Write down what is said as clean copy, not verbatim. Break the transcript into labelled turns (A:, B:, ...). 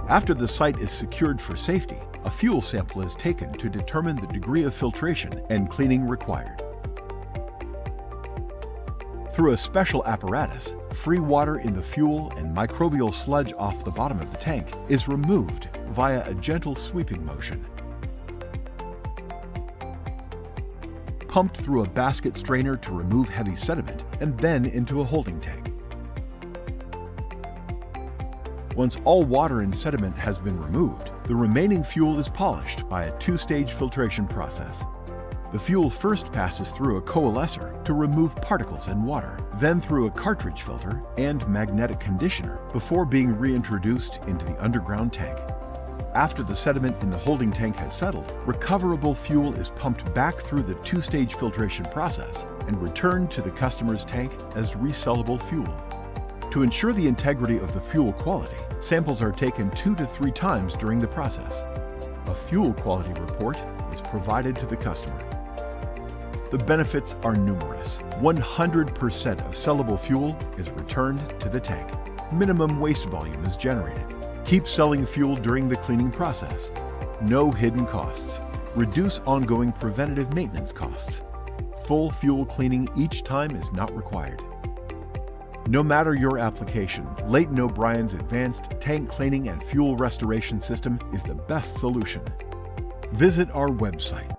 A: After the site is secured for safety, a fuel sample is taken to determine the degree of filtration and cleaning required. Through a special apparatus, free water in the fuel and microbial sludge off the bottom of the tank is removed via a gentle sweeping motion. Pumped through a basket strainer to remove heavy sediment, and then into a holding tank. Once all water and sediment has been removed, the remaining fuel is polished by a two-stage filtration process. The fuel first passes through a coalescer to remove particles and water, then through a cartridge filter and magnetic conditioner before being reintroduced into the underground tank. After the sediment in the holding tank has settled, recoverable fuel is pumped back through the two-stage filtration process and returned to the customer's tank as resellable fuel. To ensure the integrity of the fuel quality, samples are taken 2 to 3 times during the process. A fuel quality report is provided to the customer. The benefits are numerous. 100% of sellable fuel is returned to the tank. Minimum waste volume is generated. Keep selling fuel during the cleaning process. No hidden costs. Reduce ongoing preventative maintenance costs. Full fuel cleaning each time is not required. No matter your application, Layton O'Brien's advanced tank cleaning and fuel restoration system is the best solution. Visit our website